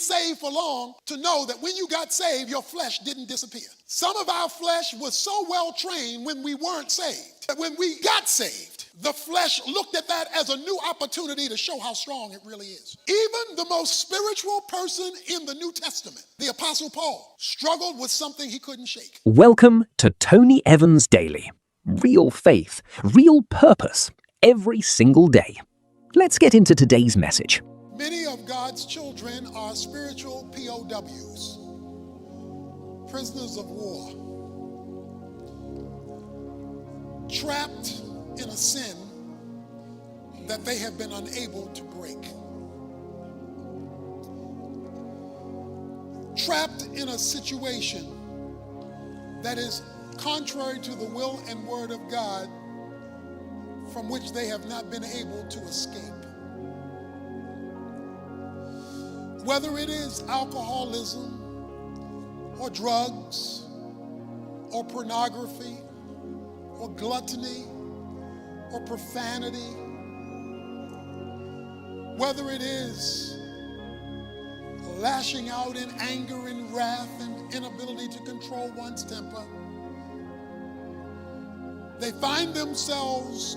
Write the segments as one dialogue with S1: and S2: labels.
S1: saved for long to know that when you got saved, your flesh didn't disappear. Some of our flesh was so well trained when we weren't saved that when we got saved, the flesh looked at that as a new opportunity to show how strong it really is. Even the most spiritual person in the New Testament, the Apostle Paul, struggled with something he couldn't shake.
S2: Welcome to Tony Evans Daily. Real faith, real purpose, every single day. Let's get into today's message.
S1: Many of God's children are spiritual POWs, prisoners of war, trapped in a sin that they have been unable to break. Trapped in a situation that is contrary to the will and word of God, from which they have not been able to escape. Whether it is alcoholism or drugs or pornography or gluttony or profanity, whether it is lashing out in anger and wrath and inability to control one's temper, they find themselves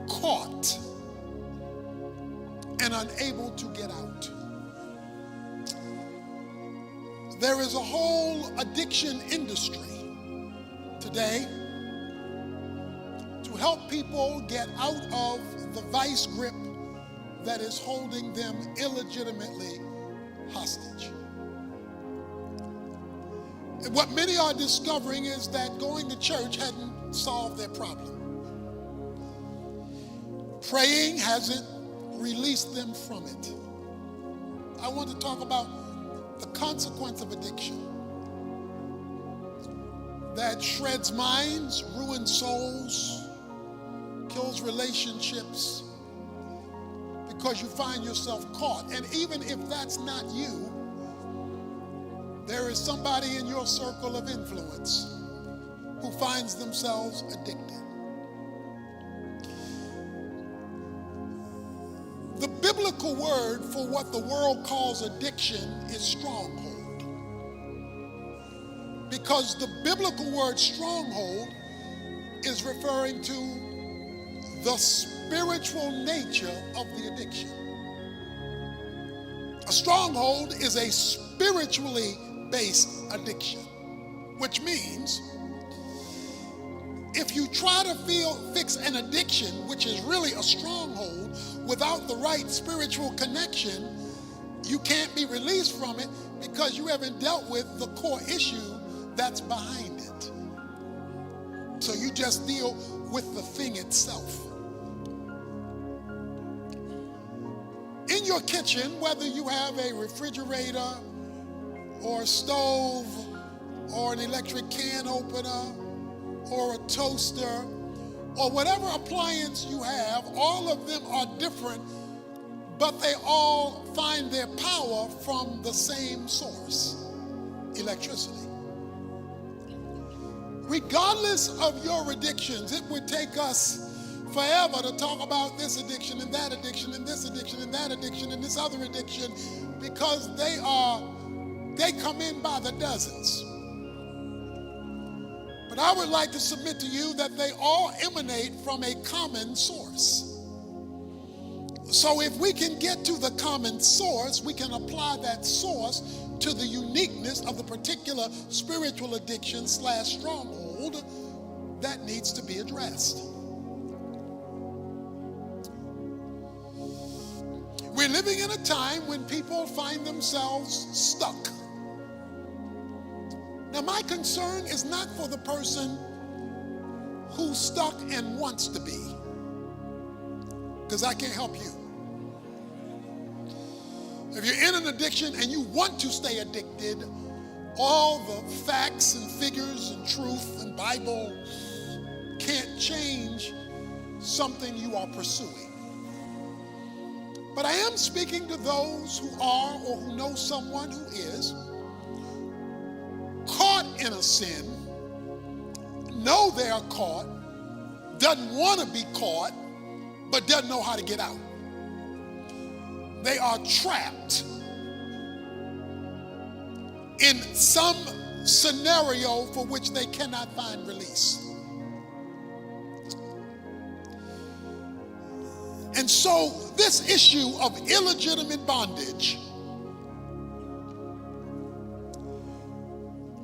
S1: caught and unable to get out. There is a whole addiction industry today to help people get out of the vice grip that is holding them illegitimately hostage. And what many are discovering is that going to church hadn't solved their problem. Praying hasn't released them from it. I want to talk about the consequence of addiction that shreds minds, ruins souls, kills relationships, because you find yourself caught. And even if that's not you, there is somebody in your circle of influence who finds themselves addicted. The biblical word for what the world calls addiction is stronghold. Because the biblical word stronghold is referring to the spiritual nature of the addiction. A stronghold is a spiritually based addiction, which means if you try to fix an addiction, which is really a stronghold, without the right spiritual connection, you can't be released from it because you haven't dealt with the core issue that's behind it. So you just deal with the thing itself. In your kitchen, whether you have a refrigerator or a stove or an electric can opener or a toaster or whatever appliance you have, all of them are different, but they all find their power from the same source, electricity. Regardless of your addictions, it would take us forever to talk about this addiction and that addiction and this addiction and that addiction and this other addiction, because they come in by the dozens. But I would like to submit to you that they all emanate from a common source. So if we can get to the common source, we can apply that source to the uniqueness of the particular spiritual addiction / stronghold that needs to be addressed. We're living in a time when people find themselves stuck. Now, my concern is not for the person who's stuck and wants to be, because I can't help you. If you're in an addiction and you want to stay addicted, all the facts and figures and truth and Bible can't change something you are pursuing. But I am speaking to those who are or who know someone who is caught in a sin, know they are caught, doesn't want to be caught, but doesn't know how to get out. They are trapped in some scenario for which they cannot find release. And so this issue of illegitimate bondage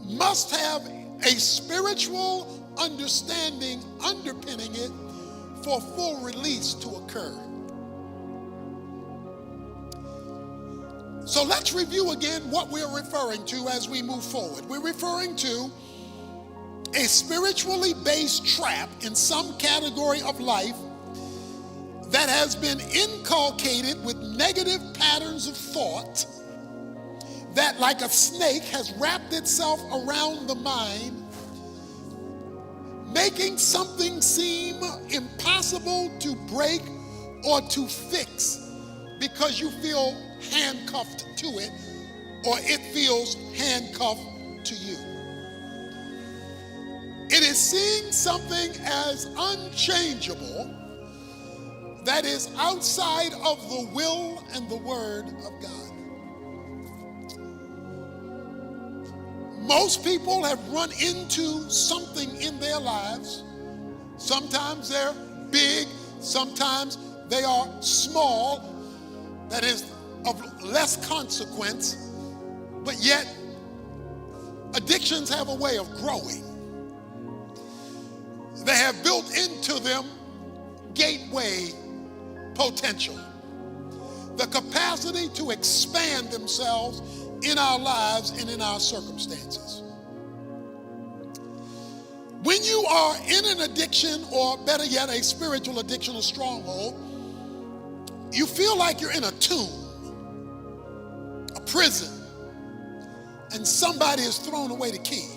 S1: must have a spiritual understanding underpinning it for full release to occur. So let's review again what we're referring to as we move forward. We're referring to a spiritually based trap in some category of life that has been inculcated with negative patterns of thought that, like a snake, has wrapped itself around the mind, making something seem impossible to break or to fix because you feel handcuffed to it, or it feels handcuffed to you. It is seeing something as unchangeable that is outside of the will and the word of God. Most people have run into something in their lives. Sometimes they're big, sometimes they are small, that is of less consequence, but yet addictions have a way of growing. They have built into them gateway potential, the capacity to expand themselves in our lives and in our circumstances. When you are in an addiction, or better yet, a spiritual addiction or stronghold, you feel like you're in a tomb, a prison, and somebody has thrown away the key.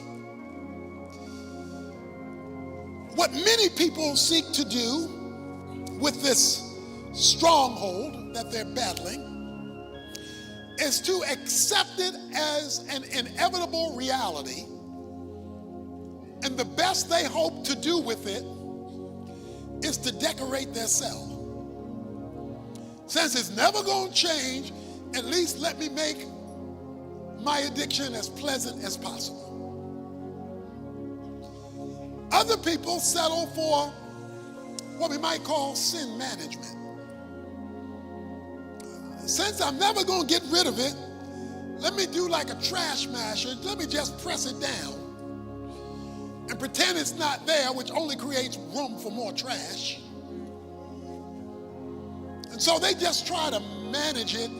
S1: What many people seek to do with this stronghold that they're battling is to accept it as an inevitable reality, and the best they hope to do with it is to decorate their cell. Since it's never going to change, at least let me make my addiction as pleasant as possible. Other people settle for what we might call sin management. Since I'm never going to get rid of it, let me do like a trash masher. Let me just press it down and pretend it's not there, which only creates room for more trash. And so they just try to manage it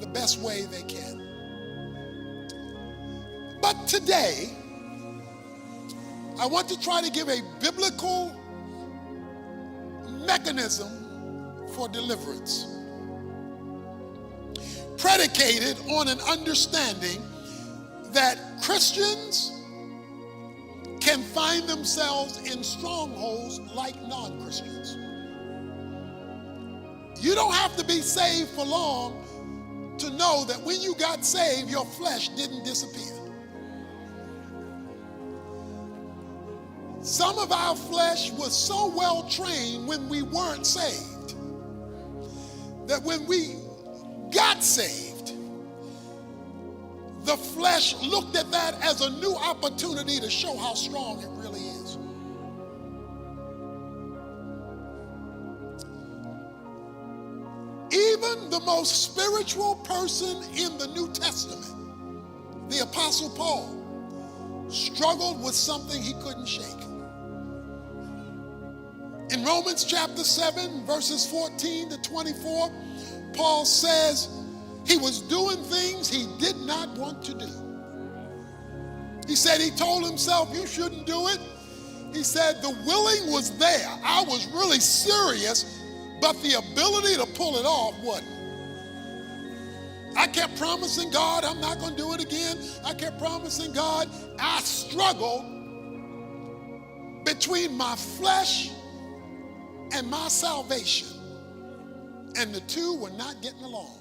S1: the best way they can. But today, I want to try to give a biblical mechanism for deliverance, predicated on an understanding that Christians can find themselves in strongholds like non-Christians. You don't have to be saved for long to know that when you got saved, your flesh didn't disappear. Some of our flesh was so well trained when we weren't saved that when we got saved, the flesh looked at that as a new opportunity to show how strong it really is. Even the most spiritual person in the New Testament, the Apostle Paul, struggled with something he couldn't shake. In Romans chapter 7, verses 14 to 24, Paul says he was doing things he did not want to do. He said he told himself, you shouldn't do it. He said the willing was there. I was really serious, but the ability to pull it off wasn't. I kept promising God I'm not going to do it again. I kept promising God. I struggled between my flesh and my salvation, and the two were not getting along.